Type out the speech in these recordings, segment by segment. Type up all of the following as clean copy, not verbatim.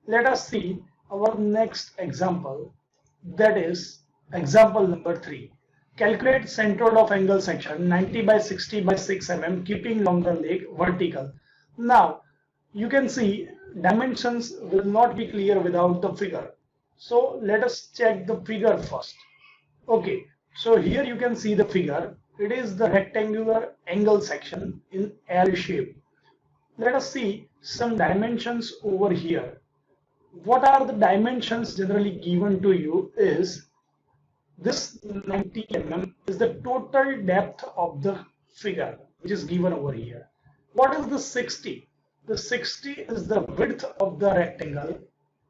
let us see our next example, that is example number 3. Calculate centroid of angle section 90 by 60 by 6 mm keeping longer leg vertical. Now you can see dimensions will not be clear without the figure. So let us check the figure first. Okay, so here you can see the figure. It is the rectangular angle section in L shape. Let us see some dimensions over here. What are the dimensions generally given to you is this 90 mm is the total depth of the figure which is given over here. What is the 60? The 60 is the width of the rectangle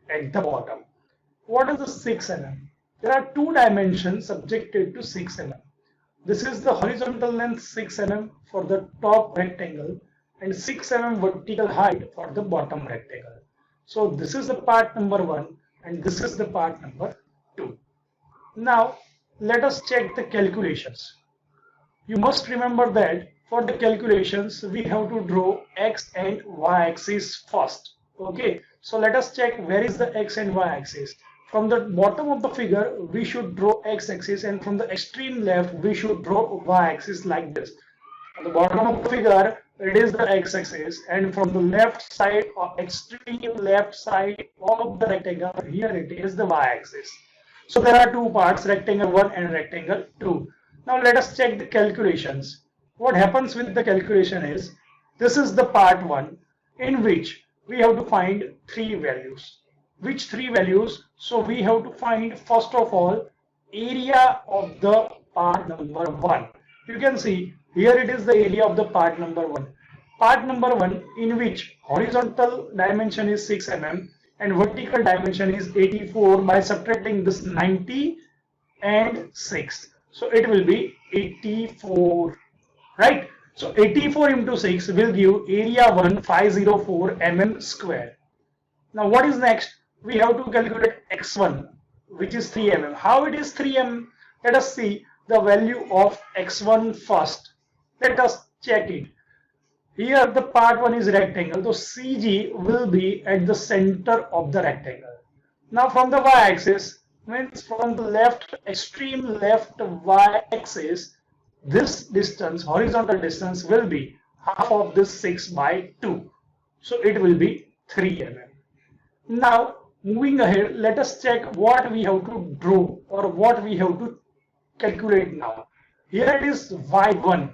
at the bottom. What is the 6 mm? There are two dimensions subjected to 6 mm. This is the horizontal length 6 mm for the top rectangle and 6 mm vertical height for the bottom rectangle. So this is the part number 1 and this is the part number 2. Now let us check the calculations. You must remember that for the calculations we have to draw x and y axis first. Okay, so let us check where is the x and y axis. From the bottom of the figure we should draw x axis, and from the extreme left we should draw y axis like this. At the bottom of the figure it is the x axis, and from the left side or extreme left side of the rectangle here it is the y axis. So there are two parts, rectangle 1 and rectangle 2. Now let us check the calculations. What happens with the calculation is, this is the part 1 in which we have to find 3 values. Which 3 values? So we have to find first of all area of the part number 1. You can see here it is the area of the part number 1. Part number 1 in which horizontal dimension is 6 mm and vertical dimension is 84 by subtracting this 90 and 6. So it will be 84, right? So 84 into 6 will give area 1504 mm square. Now what is next? We have to calculate x1 which is 3 mm. How it is 3 mm? Let us see the value of x1 first. Let us check it. Here the part 1 is rectangle, so CG will be at the center of the rectangle. Now from the y-axis, means from the left, extreme left y-axis, this distance, horizontal distance will be half of this 6 by 2. So it will be 3 mm. Now moving ahead, let us check what we have to draw or what we have to calculate now. Here it is y1.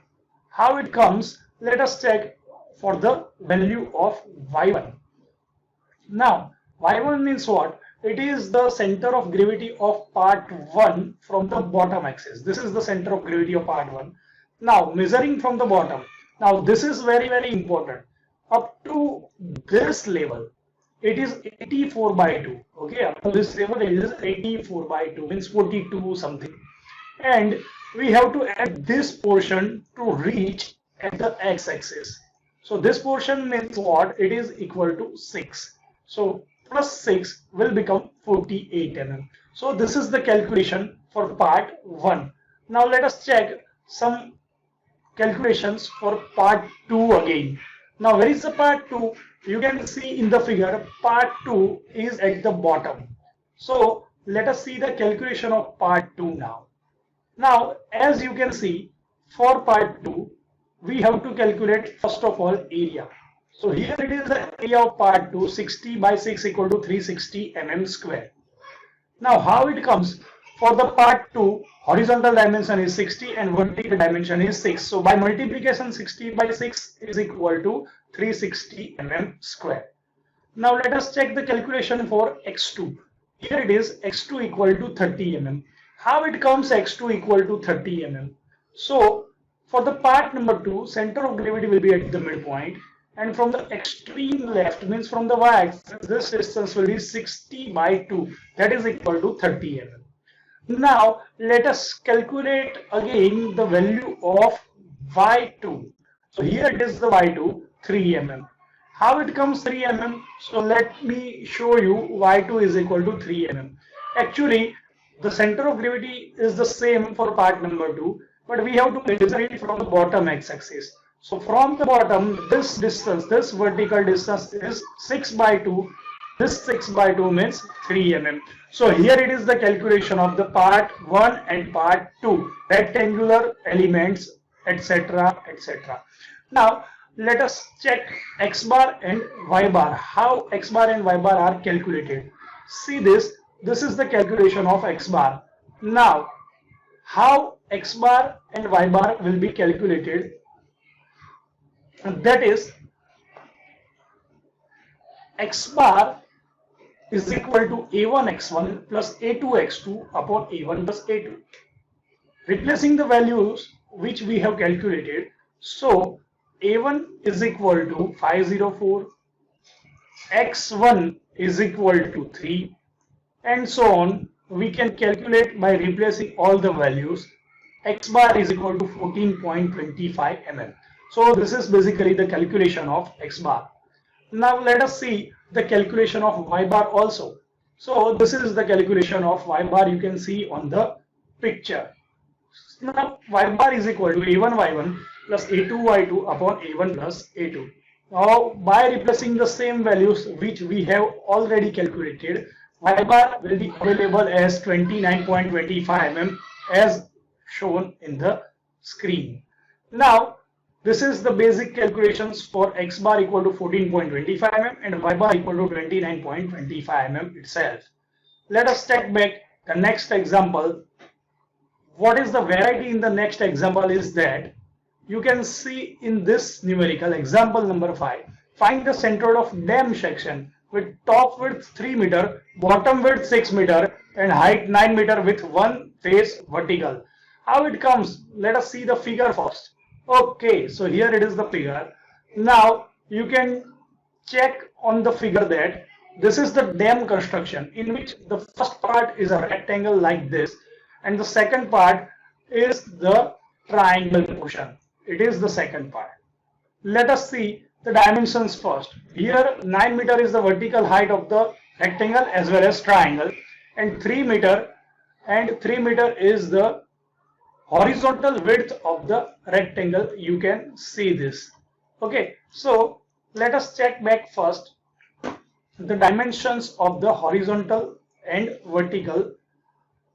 How it comes? Let us check for the value of y1. Now y1 means what? It is the center of gravity of part 1 from the bottom axis. This is the center of gravity of part 1. Now measuring from the bottom. Now this is very important. Up to this level it is 84 by 2. Okay, up to this level it is 84 by 2, means 42 something. And we have to add this portion to reach at the x-axis. So this portion means what? It is equal to 6. So plus 6 will become 48 mm. So this is the calculation for part 1. Now let us check some calculations for part 2 again. Now where is the part 2? You can see in the figure part 2 is at the bottom. So let us see the calculation of part 2 now. Now as you can see, for part 2 we have to calculate first of all area. So here it is the area of part 2, 60 by 6 equal to 360 mm square. Now how it comes? For the part 2, horizontal dimension is 60 and vertical dimension is 6. So by multiplication 60 by 6 is equal to 360 mm square. Now let us check the calculation for x2. Here it is x2 equal to 30 mm. How it comes x2 equal to 30 mm? So for the part number 2, center of gravity will be at the midpoint, and from the extreme left, means from the y-axis, this distance will be 60 by 2, that is equal to 30 mm. Now let us calculate again the value of y2. So here it is the y2, 3 mm. How it comes 3 mm? So let me show you y2 is equal to 3 mm. Actually the center of gravity is the same for part number 2, but we have to measure it from the bottom x-axis. So from the bottom, this distance, this vertical distance is 6 by 2, This 6 by 2 means 3 mm. So here it is the calculation of the part 1 and part 2, rectangular elements, etc., etc. Now let us check x bar and y bar, how x bar and y bar are calculated. See this is the calculation of x bar. Now how x bar and y bar will be calculated, that is x bar is equal to a1x1 plus a2x2 upon a1 plus a2. Replacing the values which we have calculated, so a1 is equal to 504, x1 is equal to 3, and so on. We can calculate by replacing all the values. X bar is equal to 14.25 mm. So this is basically the calculation of x bar. Now let us see the calculation of y bar also. So this is the calculation of y bar, you can see on the picture. Now y bar is equal to a1y1 plus a2y2 upon a1 plus a2. Now by replacing the same values which we have already calculated, y bar will be available as 29.25 mm as shown in the screen. Now this is the basic calculations for x bar equal to 14.25 mm and y bar equal to 29.25 mm itself. Let us take back the next example. What is the variety in the next example is that you can see in this numerical example number 5, find the centroid of dam section with top width 3 meter, bottom width 6 meter and height 9 meter with one face vertical. How it comes? Let us see the figure first. Okay, so here it is the figure. Now you can check on the figure that this is the dam construction, in which the first part is a rectangle like this and the second part is the triangle portion. It is the second part. Let us see the dimensions first. Here 9 meter is the vertical height of the rectangle as well as triangle, and 3 meter is the horizontal width of the rectangle. You can see this. Okay, so let us check back first the dimensions of the horizontal and vertical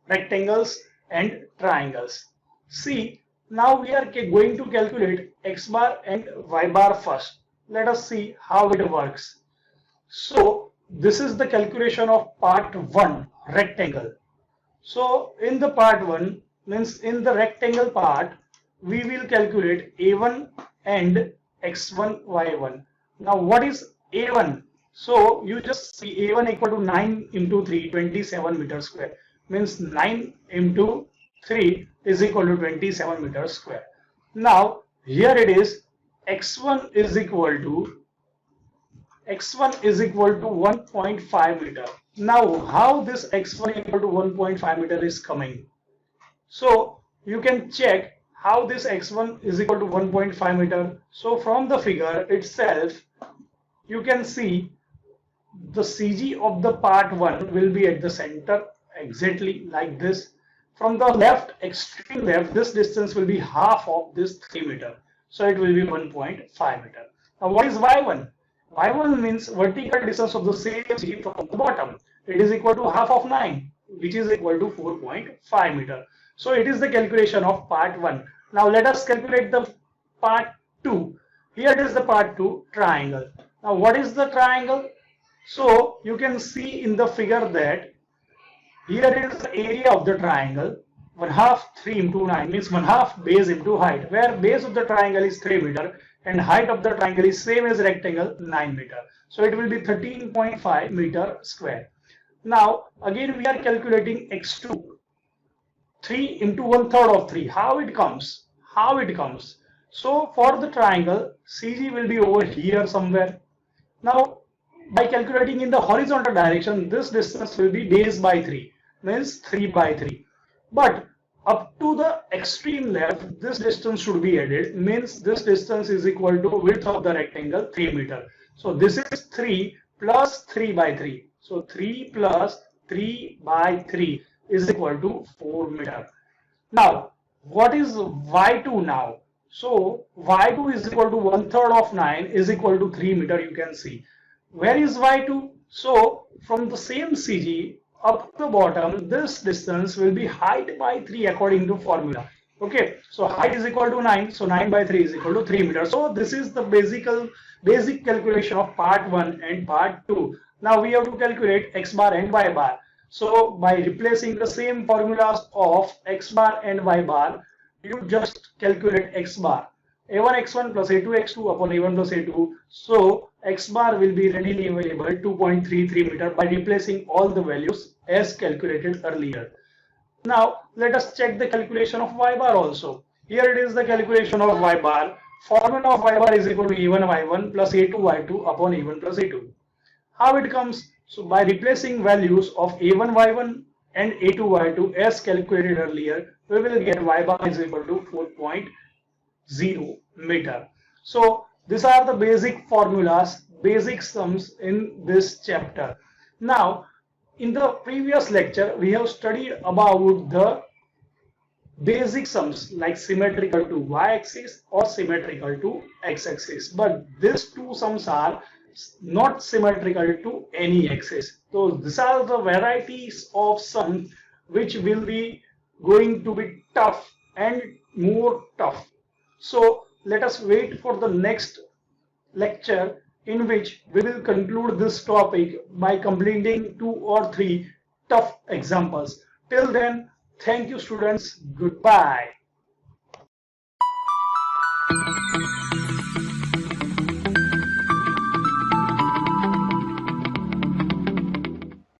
rectangles and triangles. See, now we are going to calculate x bar and y bar first. Let us see how it works. So this is the calculation of part 1, rectangle. So in the part 1, means in the rectangle part, we will calculate a1 and x1 y1. Now what is a1? So you just see a1 equal to 9 into 3, 27 meter square, means 9 into 3 is equal to 27 meters square. Now here it is, x1 is equal to 1.5 meter. Now how this x1 equal to 1.5 meter is coming? So you can check how this x1 is equal to 1.5 meter. So from the figure itself, you can see the CG of the part 1 will be at the center, exactly like this. From the left, extreme left, this distance will be half of this 3 meter. So it will be 1.5 meter. Now what is y1? y1 means vertical distance of the same CG from the bottom. It is equal to half of 9, which is equal to 4.5 meter. So it is the calculation of part 1. Now let us calculate the part 2. Here it is the part 2, triangle. Now what is the triangle? So you can see in the figure that here is the area of the triangle. 1/2 3 into 9 means 1/2 base into height, where base of the triangle is 3 meter and height of the triangle is same as rectangle, 9 meter. So it will be 13.5 meter square. Now again we are calculating x2. 3 into 1/3 of 3. How it comes? So for the triangle, CG will be over here somewhere. Now by calculating in the horizontal direction, this distance will be base by 3, means 3 by 3. But up to the extreme left, this distance should be added, means this distance is equal to width of the rectangle, 3 meter. So this is 3 plus 3 by 3. So 3 plus 3 by 3 is equal to 4 meter. Now what is y2 now? So y2 is equal to 1/3 of 9 is equal to 3 meter. You can see. Where is y2? So from the same CG up to the bottom, this distance will be height by 3 according to formula. Okay, so height is equal to 9, so 9 by 3 is equal to 3 meters. So this is the basic calculation of part 1 and part 2. Now we have to calculate x bar and y bar. So by replacing the same formulas of x bar and y bar, you just calculate x bar. A1 x1 plus A2 x2 upon A1 plus A2. So x bar will be readily available 2.33 meter by replacing all the values as calculated earlier. Now let us check the calculation of y bar also. Here it is the calculation of y bar. Formula of y bar is equal to A1 y1 plus A2 y2 upon A1 plus A2. How it comes? So by replacing values of A1 y1 and A2 y2 as calculated earlier, we will get y bar is equal to 4.0 meter. So these are the basic formulas, basic sums in this chapter. Now in the previous lecture we have studied about the basic sums like symmetrical to y-axis or symmetrical to x-axis, but these two sums are not symmetrical to any axis. So these are the varieties of sums which will be going to be tough and more tough. So let us wait for the next lecture in which we will conclude this topic by completing 2 or 3 tough examples. Till then, thank you students. Goodbye.